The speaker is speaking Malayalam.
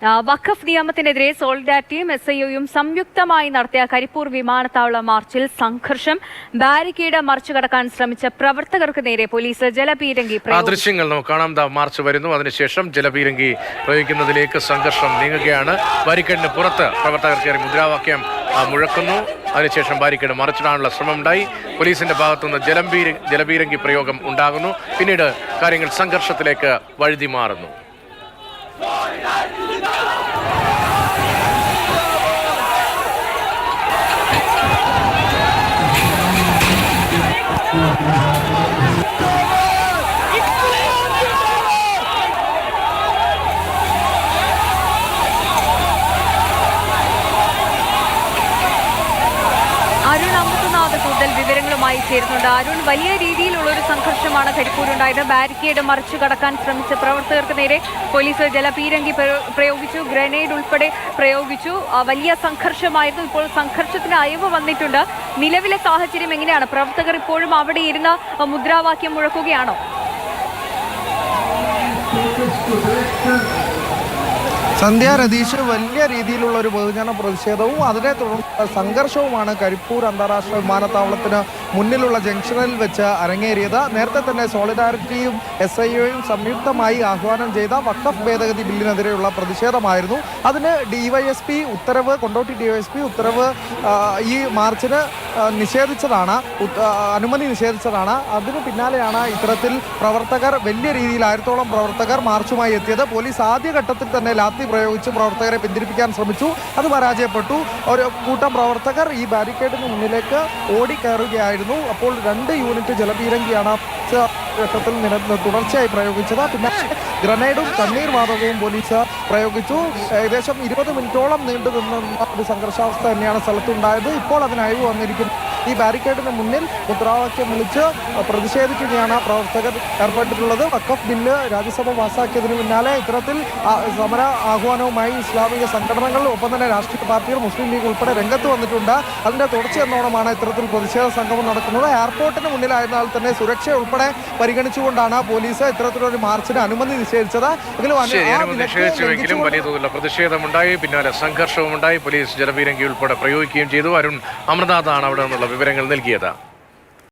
വഖഫ് നിയമത്തിനെതിരെ സോളിഡാരിറ്റിയും SIOയും സംയുക്തമായി നടത്തിയ കരിപ്പൂർ വിമാനത്താവള മാർച്ചിൽ സംഘർഷം. ബാരിക്കേഡ് മറിച്ചുകടക്കാൻ ശ്രമിച്ച പ്രവർത്തകർക്ക് നേരെ പോലീസ് ജലപീരങ്കി ദൃശ്യങ്ങൾ നമുക്ക് കാണാം. മാർച്ച് വരുന്നു, അതിനുശേഷം ജലപീരങ്കി പ്രയോഗിക്കുന്നതിലേക്ക് സംഘർഷം നീങ്ങുകയാണ്. ബാരിക്കേഡിന് പുറത്ത് പ്രവർത്തകർ കയറി മുദ്രാവാക്യം മുഴക്കുന്നു. അതിനുശേഷം ബാരിക്കേഡ് മറിച്ചിടാനുള്ള ശ്രമമുണ്ടായി. പോലീസിന്റെ ഭാഗത്തുനിന്ന് ജലപീരങ്കി പ്രയോഗം ഉണ്ടാകുന്നു. പിന്നീട് കാര്യങ്ങൾ സംഘർഷത്തിലേക്ക് വഴുതി മാറുന്നു. അരുൺ അമൃതനാഥ് കൂടുതൽ വിവരങ്ങളുമായി ചേരുന്നുണ്ട്. അരുൺ, വലിയ രീതിയിലുള്ള ഒരു സംഘർഷമാണ് കരിപ്പൂരുണ്ടായത്. ബാരിക്കേഡ് മറിച്ചു കടക്കാൻ ശ്രമിച്ച പ്രവർത്തകർക്ക് നേരെ പോലീസ് ജലപീരങ്കി പ്രയോഗിച്ചു, ഗ്രനേഡ് ഉൾപ്പെടെ പ്രയോഗിച്ചു. വലിയ സംഘർഷമായിരുന്നു. ഇപ്പോൾ സംഘർഷത്തിന് അയവ് വന്നിട്ടുണ്ട്. നിലവിലെ സാഹചര്യം എങ്ങനെയാണ്? പ്രവർത്തകർ ഇപ്പോഴും അവിടെ ഇരുന്ന് മുദ്രാവാക്യം മുഴക്കുകയാണോ? സന്ധ്യ, രതീഷ്, വലിയ രീതിയിലുള്ള ഒരു ബഹുജന പ്രതിഷേധവും അതിനെ തുടർന്ന് സംഘർഷവുമാണ് കരിപ്പൂർ അന്താരാഷ്ട്ര വിമാനത്താവളത്തിന് മുന്നിലുള്ള ജംഗ്ഷനിൽ വെച്ച് അരങ്ങേറിയത്. നേരത്തെ തന്നെ സോളിഡാരിറ്റിയും SIOയും സംയുക്തമായി ആഹ്വാനം ചെയ്ത വഖഫ് ഭേദഗതി ബില്ലിനെതിരെയുള്ള പ്രതിഷേധമായിരുന്നു. അതിന് DYSP ഉത്തരവ്, കൊണ്ടോട്ടി DYSP ഉത്തരവ് ഈ മാർച്ചിന് നിഷേധിച്ചതാണ്, അനുമതി നിഷേധിച്ചതാണ്. അതിന് പിന്നാലെയാണ് ഇത്തരത്തിൽ പ്രവർത്തകർ, വലിയ രീതിയിൽ 1000-ഓളം പ്രവർത്തകർ മാർച്ചുമായി എത്തിയത്. പോലീസ് ആദ്യഘട്ടത്തിൽ തന്നെ ലാത്തി പ്രയോഗിച്ച് പ്രവർത്തകരെ പിന്തിരിപ്പിക്കാൻ ശ്രമിച്ചു. അത് പരാജയപ്പെട്ടു. ഒരു കൂട്ടം പ്രവർത്തകർ ഈ ബാരിക്കേഡിന് മുന്നിലേക്ക് ഓടിക്കയറുകയായിരുന്നു. അപ്പോൾ 2 യൂണിറ്റ് ജലപീരങ്കിയാണ് ഘട്ടത്തിൽ തുടർച്ചയായി പ്രയോഗിച്ചത്. പിന്നെ ഗ്രനേഡും കണ്ണീർ വാതകവും പോലീസ് പ്രയോഗിച്ചു. ഏകദേശം 20 മിനിറ്റോളം നീണ്ടു നിന്ന ഒരു സംഘർഷാവസ്ഥ തന്നെയാണ് സ്ഥലത്തുണ്ടായത്. ഇപ്പോൾ അതിന് അയവ് വന്നിരിക്കുന്നു. ഈ ബാരിക്കേഡിന് മുന്നിൽ മുദ്രാവാക്യം വിളിച്ച് പ്രതിഷേധിക്കുകയാണ് പ്രവർത്തകർ ഏർപ്പെട്ടിട്ടുള്ളത്. വഖഫ് ബില്ല് രാജ്യസഭ പാസാക്കിയതിന് പിന്നാലെ ഇത്തരത്തിൽ സമര ആഹ്വാനവുമായി ഇസ്ലാമിക സംഘടനകൾ, ഒപ്പം തന്നെ രാഷ്ട്രീയ പാർട്ടികൾ, മുസ്ലിം ലീഗ് ഉൾപ്പെടെ രംഗത്ത് വന്നിട്ടുണ്ട്. അതിന്റെ തുടർച്ചയെന്നോണമാണ് ഇത്തരത്തിൽ പ്രതിഷേധ സംഗമം നടക്കുന്നത്. എയർപോർട്ടിന് മുന്നിലായതിനാൽ തന്നെ സുരക്ഷ ഉൾപ്പെടെ പരിഗണിച്ചുകൊണ്ടാണ് പോലീസ് ഇത്തരത്തിലൊരു മാർച്ചിന് അനുമതി നിഷേധിച്ചത്. നിഷേധിച്ചുവെങ്കിലും വലിയ തോതിലുള്ള പ്രതിഷേധമുണ്ടായി, പിന്നാലെ സംഘർഷവും ഉണ്ടായി. പോലീസ് ജലപീരങ്കി ഉൾപ്പെടെ പ്രയോഗിക്കുകയും ചെയ്തു. അരുൺ അമൃതനാഥാണ് അവിടെ നിന്നുള്ള വിവരങ്ങൾ നൽകിയത്.